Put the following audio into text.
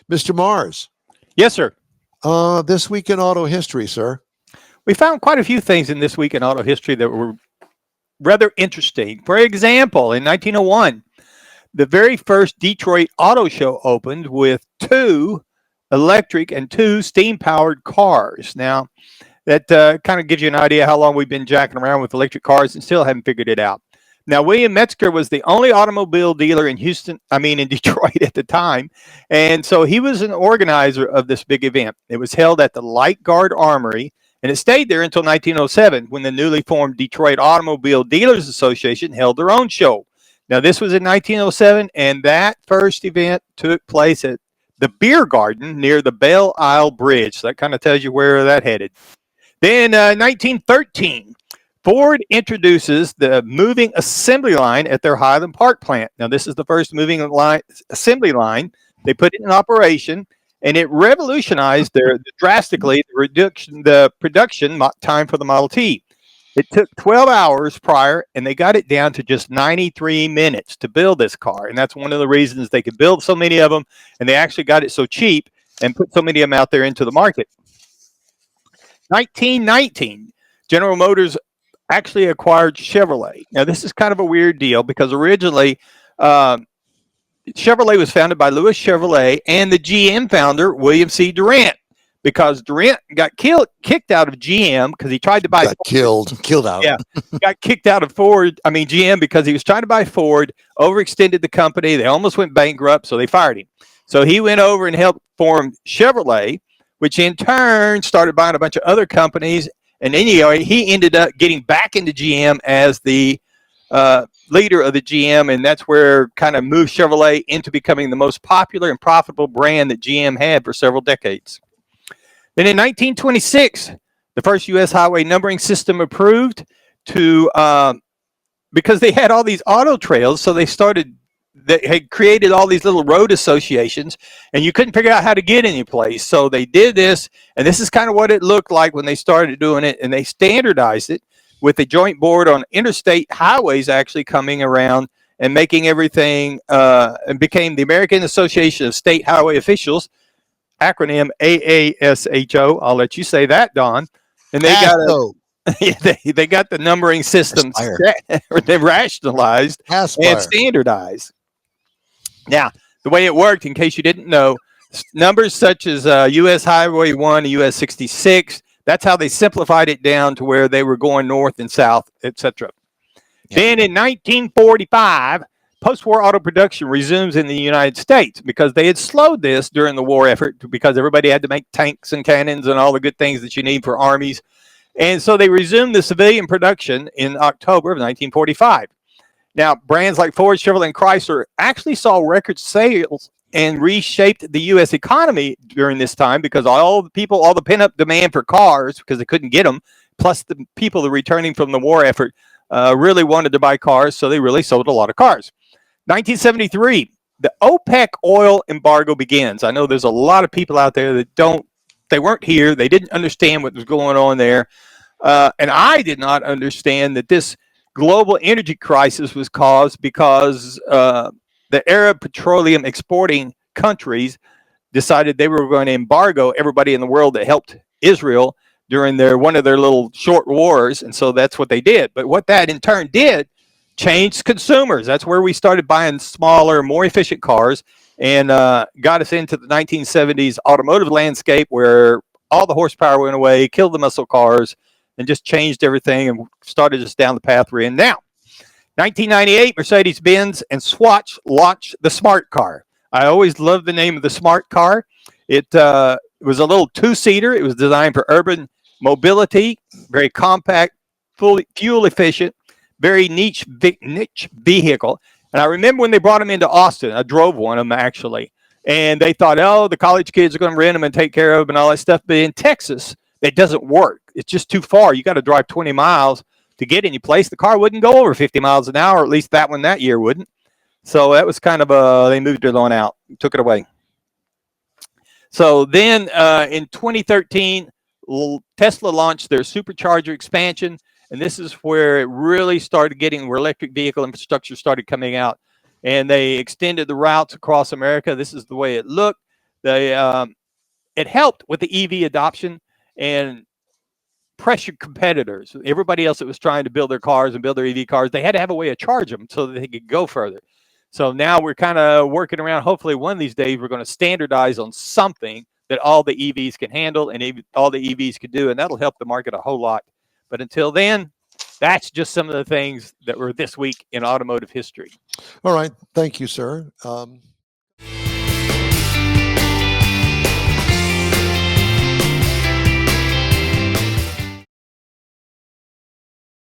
Mr. Mars, Yes, sir. this week in auto history, sir. We found quite a few things in this week in auto history that were rather interesting. For example, in 1901, the very first Detroit Auto Show opened with 2 electric and 2 steam-powered cars. Now, that kind of gives you an idea how long we've been jacking around with electric cars and still haven't figured it out. Now, William Metzger was the only automobile dealer in in Detroit at the time. And so he was an organizer of this big event. It was held at the Light Guard Armory, and it stayed there until 1907 when the newly formed Detroit Automobile Dealers Association held their own show. Now, this was in 1907, and that first event took place at the Beer Garden near the Belle Isle Bridge. So that kind of tells you where that headed. Then 1913, Ford introduces the moving assembly line at their Highland Park plant. Now, this is the first moving assembly line. They put it in operation, and it revolutionized drastically the production time for the Model T. It took 12 hours prior, and they got it down to just 93 minutes to build this car. And that's one of the reasons they could build so many of them, and they actually got it so cheap and put so many of them out there into the market. 1919, General Motors actually acquired Chevrolet. Now, this is kind of a weird deal because originally Chevrolet was founded by Louis Chevrolet and the GM founder, William C. Durant, because Durant got kicked out of GM because he tried to buy killed out. Yeah, got kicked out of GM because he was trying to buy Ford, overextended the company. They almost went bankrupt, so they fired him. So he went over and helped form Chevrolet, which in turn started buying a bunch of other companies. And anyway, he ended up getting back into GM as the leader of the GM, and that's where kind of moved Chevrolet into becoming the most popular and profitable brand that GM had for several decades. Then in 1926, the first U.S. highway numbering system approved because they had all these auto trails, so they had created all these little road associations, and you couldn't figure out how to get any place. So they did this, and this is kind of what it looked like when they started doing it, and they standardized it with the Joint Board on Interstate Highways actually coming around and making everything, and became the American Association of State Highway Officials, acronym AASHO. I'll let you say that, Don. And they they got the numbering systems they rationalized and standardized. Now, the way it worked, in case you didn't know, numbers such as U.S. Highway 1, U.S. 66, that's how they simplified it down to where they were going north and south, etc. Yeah. Then in 1945, Postwar Auto Production resumes in the United States because they had slowed this during the war effort because everybody had to make tanks and cannons and all the good things that you need for armies. And so they resumed the civilian production in October of 1945. Now, brands like Ford, Chevrolet, and Chrysler actually saw record sales and reshaped the U.S. economy during this time because all the pent-up demand for cars, because they couldn't get them, plus the people that were returning from the war effort really wanted to buy cars, so they really sold a lot of cars. 1973, the OPEC oil embargo begins. I know there's a lot of people out there that they weren't here, they didn't understand what was going on there, and I did not understand that this global energy crisis was caused because the Arab petroleum exporting countries decided they were going to embargo everybody in the world that helped Israel during one of their little short wars, and so that's what they did. But what that in turn did changed consumers. That's where we started buying smaller, more efficient cars, and got us into the 1970s automotive landscape where all the horsepower went away, killed the muscle cars, and just changed everything and started us down the path we're in now. 1998, Mercedes-Benz and Swatch launched the Smart Car. I always loved the name of the Smart Car. It was a little two-seater. It was designed for urban mobility, very compact, fully fuel efficient, very niche vehicle. And I remember when they brought them into Austin, I drove one of them actually, and they thought, oh, the college kids are going to rent them and take care of them and all that stuff. But in Texas, it doesn't work. It's just too far. You got to drive 20 miles to get any place. The car wouldn't go over 50 miles an hour, or at least that one that year wouldn't. So that was kind of they moved it on out, took it away. So then in 2013, Tesla launched their Supercharger Expansion, and this is where it really started getting, where electric vehicle infrastructure started coming out, and they extended the routes across America. This is the way it looked. It helped with the EV adoption and pressured competitors. Everybody else that was trying to build their cars and build their EV cars, they had to have a way to charge them so that they could go further. So now we're kind of working around. Hopefully, one of these days, we're going to standardize on something that all the EVs can handle and all the EVs can do, and that'll help the market a whole lot. But until then, that's just some of the things that were this week in automotive history. All right. Thank you, sir.